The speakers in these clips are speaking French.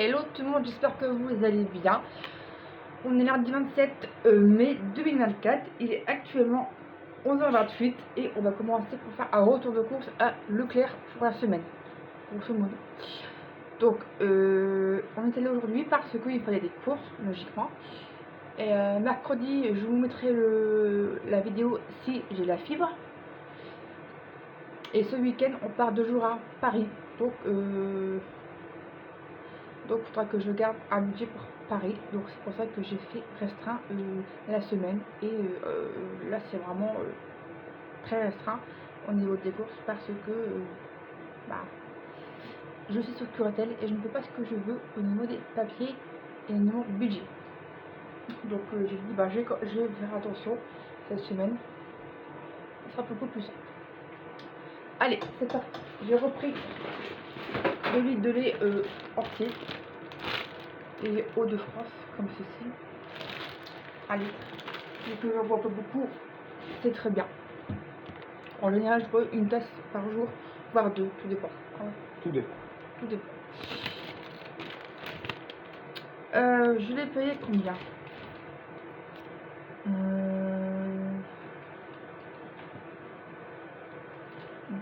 Hello tout le monde, j'espère que vous allez bien. On est lundi 27 mai 2024, il est actuellement 11h28 et on va commencer pour faire un retour de course à Leclerc pour la semaine, grosso modo. Donc on est allé aujourd'hui parce qu'il fallait des courses, logiquement. Et mercredi, je vous mettrai la vidéo si j'ai la fibre. Et ce week-end, on part 2 jours à Paris. Donc il faudra que je garde un budget pour Paris. Donc c'est pour ça que j'ai fait restreint la semaine. Et là c'est vraiment très restreint au niveau des courses parce que bah, je suis sur Curatel et je ne fais pas ce que je veux au niveau des papiers et au niveau budget. Donc j'ai dit bah, je vais faire attention cette semaine. Ce sera beaucoup plus simple. Allez, c'est parti. J'ai repris 2 litres de lait entier et eau de France comme ceci. Allez, vu que j'en bois pas beaucoup, c'est très bien. En général, je bois une tasse par jour, voire deux, tout dépend. Tout dépend. Tout dépend. Je l'ai payé combien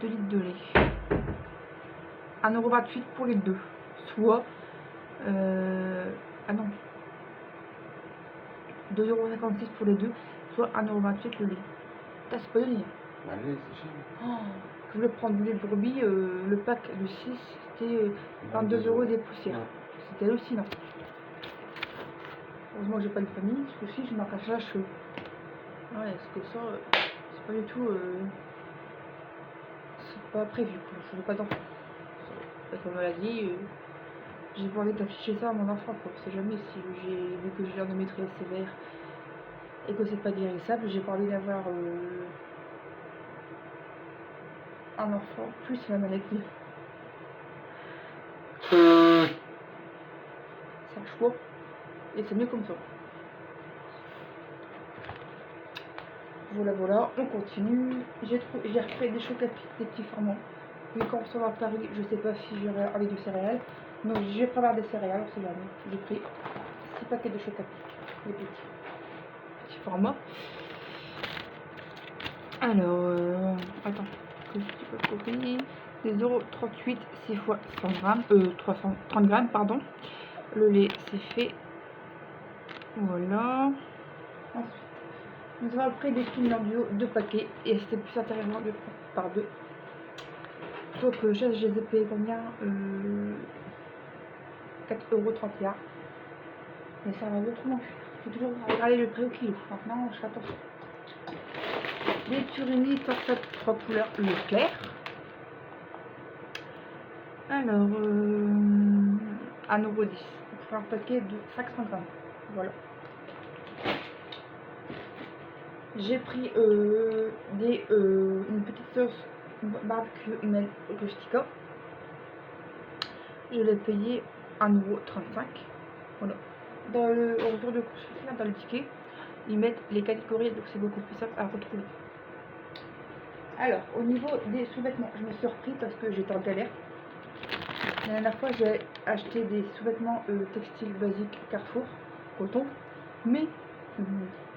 2 litres de lait. 1,28 € pour les deux. Soit... ah non. 2,56 € pour les deux. Soit 1,28 € le lait. T'as c'est pas donné. Allez, c'est cher. Oh, je voulais prendre du lait de brebis. Le pack de 6, c'était 22 € des poussières. Ouais. C'était hallucinant. Heureusement que j'ai pas de famille, parce que si je m'arrache la cheveux. Ouais, parce que ça, c'est pas du tout. C'est pas prévu, quoi. Je veux pas d'enfant. Avec ma maladie, j'ai pas envie d'afficher ça à mon enfant, quoi. On sait jamais si j'ai vu que j'ai l'endométriose sévère et que c'est pas guérissable, j'ai pas envie d'avoir un enfant plus la maladie. C'est un choix et c'est mieux comme ça. Voilà, on continue. J'ai refait des chocs à pic, des petits formats. Mais quand on sera à Paris, je sais pas si j'aurai envie de céréales. Donc je vais prévoir des céréales, on sait jamais. J'ai pris 6 paquets de chocs à pic, des petits formats. Alors, attends, que je dis pas de conneries. Des 0,38 6 fois 100 grammes, 330 grammes, pardon. Le lait, c'est fait. Voilà. Ensuite, nous avons pris des fils en duo, 2 paquets, et c'était plus intéressant de prendre par 2. Donc, je les ai payés combien 4,31 €. Mais ça va autrement. Il faut toujours regarder le prix au kilo. Maintenant, je fais attention. Les Turini Top 3 couleurs Leclerc. Alors, 1,10 € pour un paquet de 500 grammes. Voilà. J'ai pris une petite sauce barbecue humaine rustica. Je l'ai payé 1,35 €. Voilà. Au retour de course, dans le ticket, ils mettent les catégories, donc c'est beaucoup plus simple à retrouver. Alors, au niveau des sous-vêtements, je me suis repris parce que j'étais en galère. La dernière fois, j'ai acheté des sous-vêtements textiles basiques Carrefour, coton, mais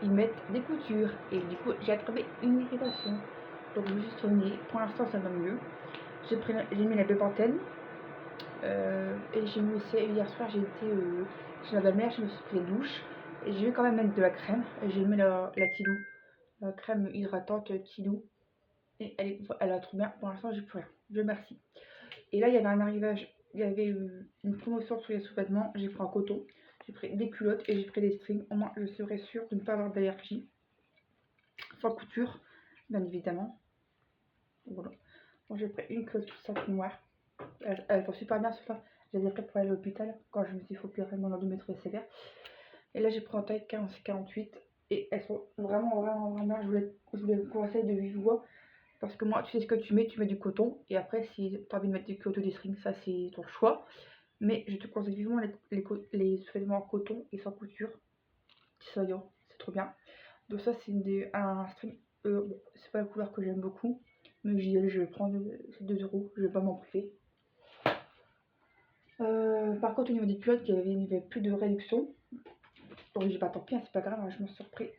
ils mettent des coutures et du coup, j'ai trouvé une irritation. Donc, je me suis soignée. Pour l'instant, ça va mieux. J'ai mis la bébantène et j'ai mis aussi, hier soir, j'ai été chez ma belle-mère, je me suis pris les douches et j'ai eu quand même mettre de la crème. J'ai mis la Tidou, la crème hydratante Tidou. Et elle a trop bien. Pour l'instant, j'ai plus rien. Dieu merci. Et là, il y avait un arrivage. Il y avait une promotion sur les sous-vêtements. J'ai pris un coton. J'ai pris des culottes et j'ai pris des strings. Au moins, je serai sûre de ne pas avoir d'allergie. Sans couture, bien évidemment. Voilà. Bon, j'ai pris une culotte sac noire. Elle va super bien, ça. Je les ai pris pour aller à l'hôpital quand je me suis fait opérer mon endométriose sévère. Et là, j'ai pris en taille 15-48. Et elles sont vraiment bien. Je voulais vous conseiller de vive voix. Parce que moi, tu sais ce que tu mets du coton. Et après, si tu as envie de mettre du coton, des strings, ça c'est ton choix. Mais je te conseille vivement les sous-vêtements en coton et sans couture. C'est trop bien. Donc ça, c'est un string. Bon, c'est pas la couleur que j'aime beaucoup. Mais j'y allais, je vais prendre, c'est 2 €. Je vais pas m'en priver. Par contre, au niveau des culottes, il n'y avait plus de réduction. Donc j'ai pas, tant pis, hein, c'est pas grave, hein, je me suis surpris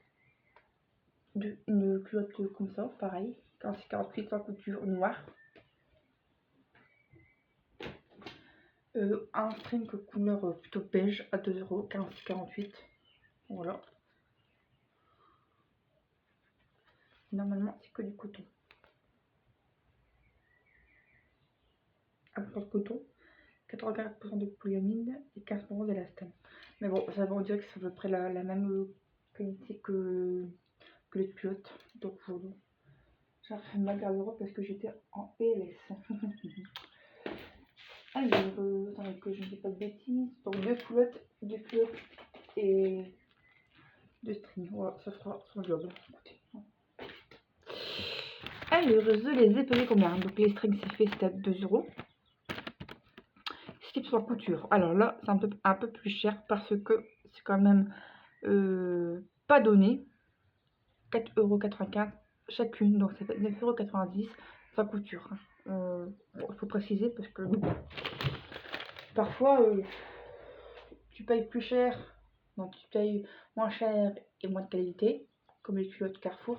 une culotte comme ça, pareil, 46,48 sans couture noire. Un string couleur plutôt beige à 2 €, 46,48. Voilà. Normalement, c'est que du coton. Un peu de coton, 84% de polyamide et 15% d'élastane. Mais bon, ça on dirait que c'est à peu près la même qualité que les culottes. Donc voilà. J'ai refait ma garde-robe parce que j'étais en PLS. Alors, attendez que je ne dis pas de bêtises. Donc deux culottes et deux strings. Voilà, ça fera son job. Écoutez. Alors, je les ai payés combien? Donc les strings c'est fait, c'était à 2 €. Slip sur couture. Alors là, c'est un peu plus cher parce que c'est quand même pas donné. 4,95 € chacune, donc ça fait 9,90 € sans couture. Bon, il faut préciser parce que parfois tu payes plus cher, donc tu payes moins cher et moins de qualité, comme les culottes Carrefour.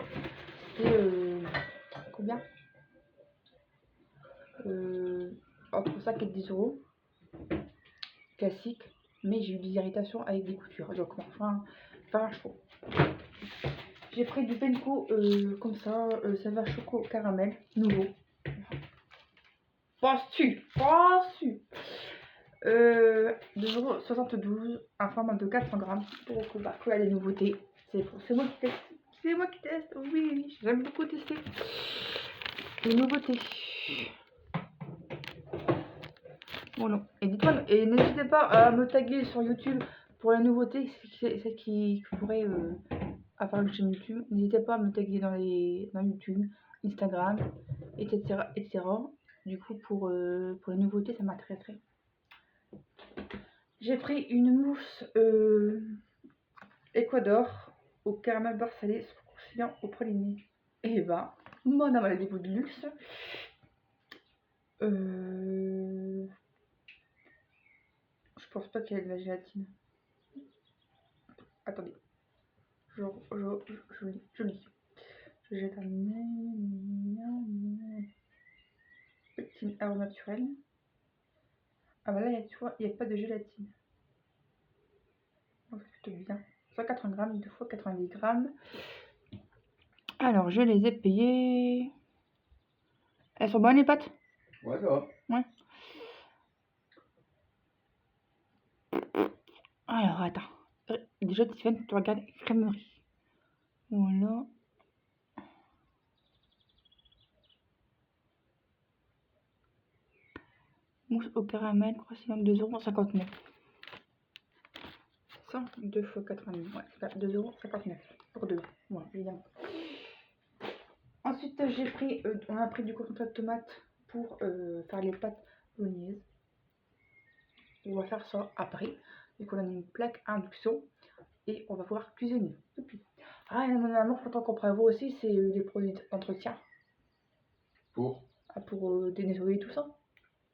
Et combien entre 5 et 10 € classique, mais j'ai eu des irritations avec des coutures. Donc enfin un chaud. J'ai pris du Penco comme ça, ça va choco caramel, nouveau. Penses-tu 2,72 €, un format de 400 grammes. Donc bah, que les nouveautés. C'est moi qui teste. C'est moi qui teste, oui, j'aime beaucoup tester les nouveautés. Voilà. Et dites-moi, et n'hésitez pas à me taguer sur YouTube pour les nouveautés, celles qui pourraient avoir une chaîne YouTube. N'hésitez pas à me taguer dans YouTube, Instagram, etc., etc. Du coup, pour les nouveautés, ça m'intéresserait. J'ai pris une mousse Ecuador au caramel beurre salé croustillant au praliné. Et bah, madame, elle a des goûts de luxe. Je pense pas qu'il y ait de la gélatine. Attendez. Je lis. J'ai terminé. Petit arbre naturel. Ah bah là, tu vois, il n'y a pas de gélatine. Donc c'est plutôt bien. 180 grammes, 2 fois 90 grammes. Alors, je les ai payées. Elles sont bonnes les pâtes? Ouais, ça va. Ouais. Alors, attends. Déjà, Tiffany, tu regardes crèmerie. Voilà. Mousse au caramel, croisillon, 2,59 €. Ça, 2 fois 90. Ouais, 2,59 € pour deux. Voilà, évidemment. Ensuite, on a pris du concentré de tomate pour faire les pâtes bolognaises. On va faire ça après. Du coup, on a une plaque à induction et on va pouvoir cuisiner depuis. Ah, et normalement, faut qu'on prévoit aussi, c'est les produits d'entretien. Pour dénettoyer tout ça.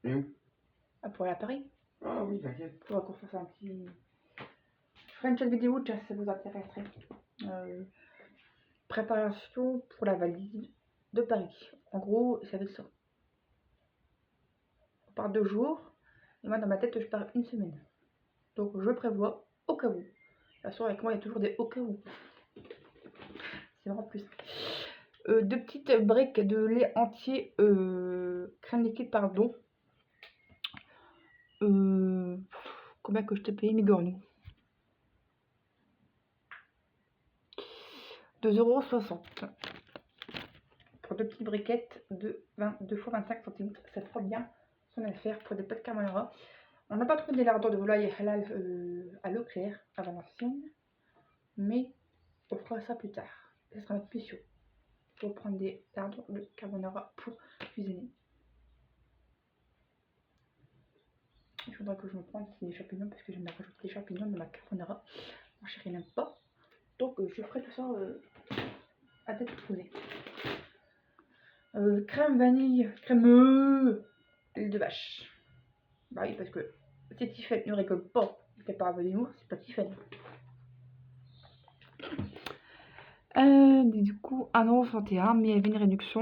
Et où? Ah, pour l'appareil. Ah oui, t'inquiète. Faudra qu'on fasse un petit. Je ferai une petite vidéo, tiens, si ça vous intéresserait. Préparation pour la valise de Paris. En gros, ça va être ça. On part 2 jours. Et moi, dans ma tête, je pars une semaine. Donc, je prévois au cas où. De toute façon, avec moi, il y a toujours des au cas où. C'est vraiment plus. 2 petites briques de lait entier, crème liquide, pardon. Combien que je te paye, Migornou? 2,60 € pour 2 petites briquettes de 2 x 25 cm. Ça fera bien son affaire pour des pâtes carbonara. On n'a pas trouvé des lardons de volaille halal à l'eau claire à Valenciennes, mais on fera ça plus tard. Ce sera notre mission pour prendre des lardons de carbonara pour cuisiner. Il faudra que je me prenne des champignons parce que j'aime rajouter des champignons dans ma carbonara. Mon chéri n'aime pas, donc je ferai tout ça à tête posée. Crème vanille, crème huile de vache. Bah oui, parce que C'est Tiffen, ne rigole pas. C'est pas avec l'humour, c'est pas Tiffen. Du coup, 1,61€, mais il y avait une réduction.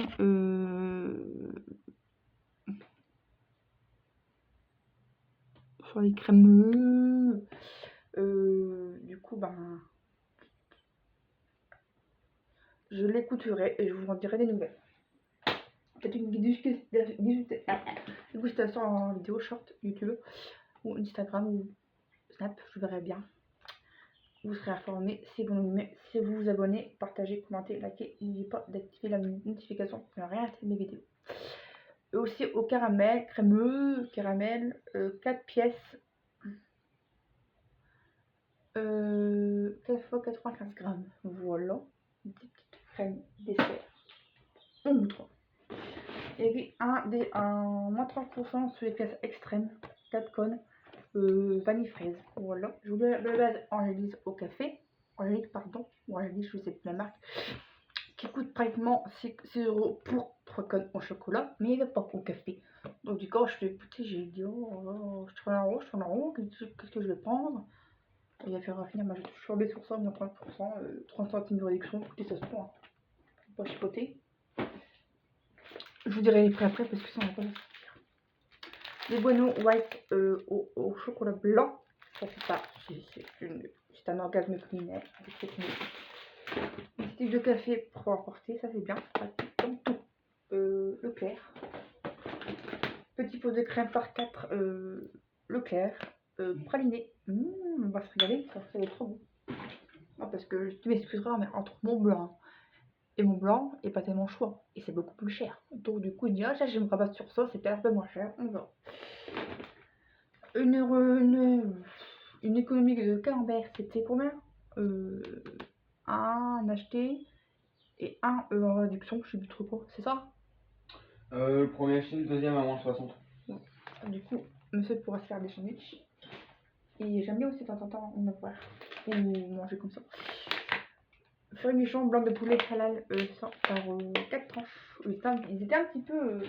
Sur les crémeux. Du coup, ben. Je l'écouterai et je vous en dirai des nouvelles. Peut-être une dégustation en vidéo short YouTube ou Instagram ou Snap, je verrai bien. Vous serez informé si vous vous abonnez, partagez, commentez, likez. N'oubliez pas d'activer la notification pour ne rien rater de mes vidéos. Et aussi au caramel, crémeux, caramel, 4 pièces, 4 fois 95 grammes. Voilà, une petite crème dessert. On vous trouve. Et puis un moins 30% sur les pièces extrêmes, 4 cônes, vanille fraise. Voilà, je vous le base Angélise au café. Angélique, pardon, ou Angélique, je sais plus la marque, qui coûte pratiquement 6€ pour 3 cônes au chocolat, mais il n'est pas au café. Donc du coup, je fais écouter, j'ai dit, oh, je tourne en rond, qu'est-ce que je vais prendre? Et il va faire finir, je suis tombée sur ça, moins 30%, 30 centimes de réduction, écoutez, ça se prend, hein. Faut pas chipoter. Je vous dirai les prix après parce que ça on va pas. Les Bueno White au chocolat blanc, ça c'est pas, c'est un orgasme culinaire avec cette musique. Une stick de café pour apporter, ça c'est bien, comme tout. Leclerc. Petit pot de crème par 4, Leclerc. Praliné. On va se régaler, ça va être trop bon. Non, parce que tu m'excuseras, mais entre mon blanc et mon blanc est pas tellement choix et c'est beaucoup plus cher. Donc du coup, il dit ah ça je me rabatte sur ça, c'est un peu moins cher, on verra. Une économie de camembert, c'était combien? Un acheté et un en réduction, je sais plus trop quoi, c'est ça? Le premier acheté, le deuxième à moins 60. Ouais. Du coup, monsieur pourra se faire des sandwichs. Et j'aime bien aussi de temps en temps en avoir ou manger comme ça. Fruits michons, blanc de poulet halal, ça par 4 tranches. Ils étaient un petit peu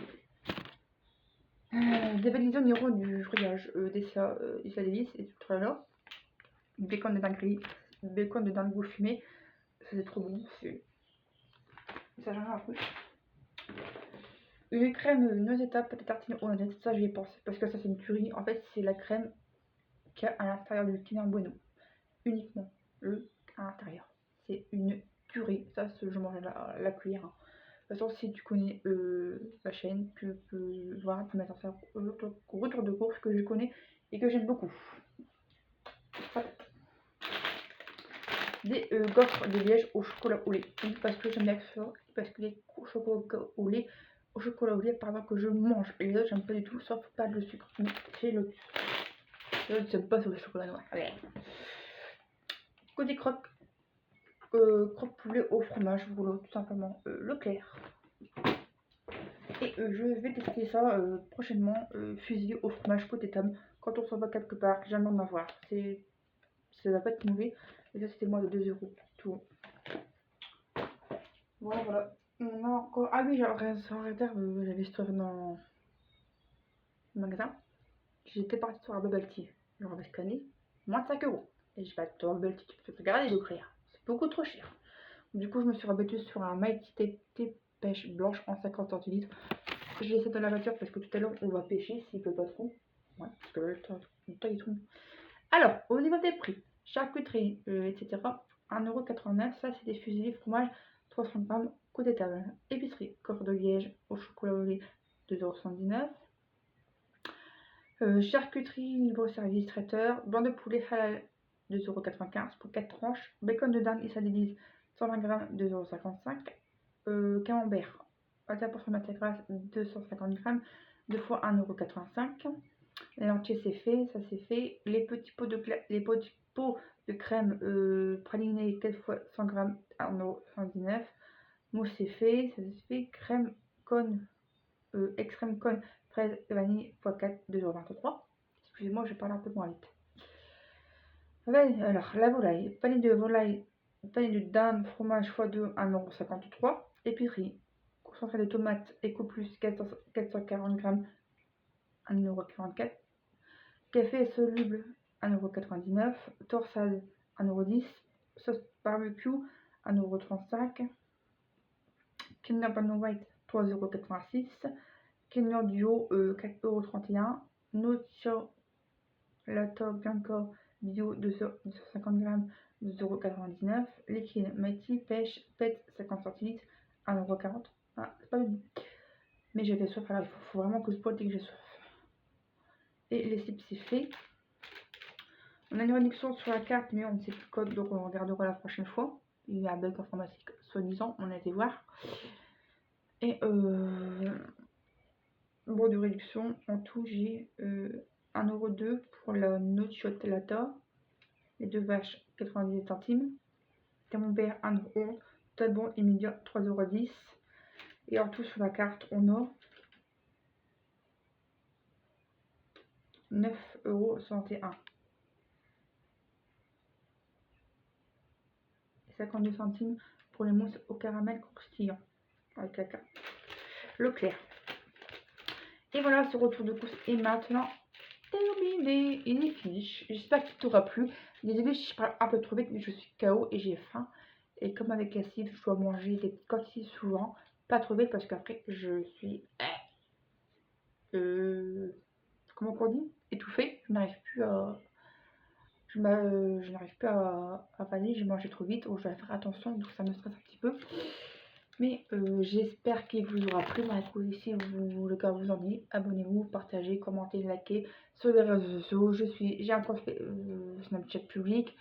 dévalisés au niveau du fromage, Dessia, Isla Davis et tout là. Bacon de dingue gris, bacon de dingue fumé, ça c'est trop bon, ça change un peu. Une crème noisetta, pâte à tartiner aux noisettes, ça j'y ai pensé parce que ça c'est une tuerie. En fait, c'est la crème qu'il y a à l'intérieur du Kinder Bueno, uniquement à l'intérieur. C'est une tuerie, ça je mange la cuillère. Hein. De toute façon, si tu connais la chaîne, tu peux voir, tu mettre ça au retour de course que je connais et que j'aime beaucoup. Voilà. Des gaufres de liège au chocolat au lait. Parce que j'aime bien ça, parce que les chocolats au lait, pardon, que je mange. Et les autres, j'aime pas du tout, sauf pas de sucre. Mais c'est l'autre. L'autre, j'aime pas sur le chocolat noir. Allez. Côté croque, croque poulet au fromage, voilà, tout simplement. Leclerc. Et je vais tester ça prochainement, fusil au fromage côté tome. Quand on s'en va quelque part, j'aime en avoir. Ça va pas être mauvais. Et ça, c'était moins de 2€. Tout. Voilà, voilà. On a encore. Ah oui, en réserve, j'avais ce truc dans le magasin. J'étais partie sur un bubble tea. J'aurais scanné. Moins de 5€. Et je vais pas sur un bubble tea, tu peux te regarder l'offrir. C'est beaucoup trop cher. Du coup, je me suis rabattue sur un Mighty thé pêche blanche en 50 centilitres. Je laisse dans la voiture parce que tout à l'heure, on va pêcher s'il peut pas trop. Ouais, parce que là, le temps est trop. Alors, au niveau des prix, charcuterie, etc. 1,89€, ça c'est des fusils fromage 300 grammes, côté table. Épicerie, coffre de liège au chocolat au lait, 2,79€. Charcuterie, libre service traiteur, blanc de poulet halal, 2,95€ pour 4 tranches. Bacon de dinde et sadélis, 120 grammes, 2,55€. Camembert, 21% matière grasse, 250 grammes, 2 fois 1,85€. Les lentilles c'est fait, ça c'est fait. Les petits pots de crème pralinée 4 fois 100 grammes, 1,79€. Mousse c'est fait, ça c'est fait. Crème cône, extrême cône, fraise et vanille x 4, 2,23€. Excusez-moi, je parle un peu moins vite. Alors, la volaille, panier de volaille, panier de dinde, fromage x2, 1,53€. Épicerie, concentré de tomates Eco Plus 440 grammes, 1,44€. Café soluble 1,99 €. Torsade 1,10 €. Sauce barbecue 1,35 €. Kinder Bueno White 3,86 €. Kinder Duo 4,31 €. Nocio Lato Bianco Bio 250 g 2,99 €. Liquide Mighty Pêche PET 50 centilitres 1,40 €. Ah, c'est pas le mais j'avais soif, alors il faut vraiment que je bois dès que j'ai soif. Et les cibles c'est fait. On a une réduction sur la carte, mais on ne sait plus le code, donc on regardera la prochaine fois. Il y a un bug informatique, soi-disant, on a été voir. Et bon de réduction, en tout j'ai 1,02 € pour la nocciolata, les deux vaches 98 centimes, camembert 1,11 €, talbon immédiat 3,10 €. Et en tout sur la carte on a 9,61 €. 52 centimes pour les mousses au caramel croustillant avec la carte Leclerc. Et voilà, ce retour de course est maintenant terminé. Il est fini. J'espère qu'il t'aura plu. Désolée si je parle un peu trop vite, mais je suis KO et j'ai faim. Et comme avec Acide, je dois manger des petites quantités souvent. Pas trop vite parce qu'après je suis comment on dit, étouffée. Je n'arrive plus à avaler, j'ai mangé trop vite, donc je dois faire attention, donc ça me stresse un petit peu. Mais j'espère qu'il vous aura plu. Bah, si le cas vous en dit, abonnez-vous, partagez, commentez, likez sur les réseaux sociaux. J'ai un compte Snapchat public,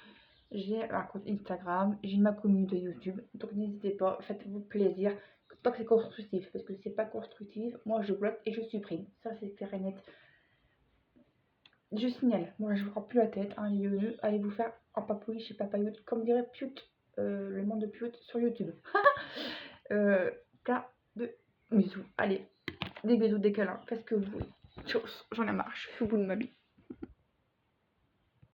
j'ai un compte Instagram, j'ai ma communauté YouTube, donc n'hésitez pas, faites-vous plaisir. Tant que c'est constructif, parce que si c'est pas constructif, moi je bloque et je supprime. Ça c'est clair et net. Je signale, moi je vous prends plus la tête, hein, les yeux, allez vous faire en papouille chez Papayot, comme dirait Pute, le monde de Pute sur YouTube. Plein de bisous, allez, des bisous, des câlins, faites ce que vous voulez. Tchuss, j'en ai marre, je suis au bout de ma vie.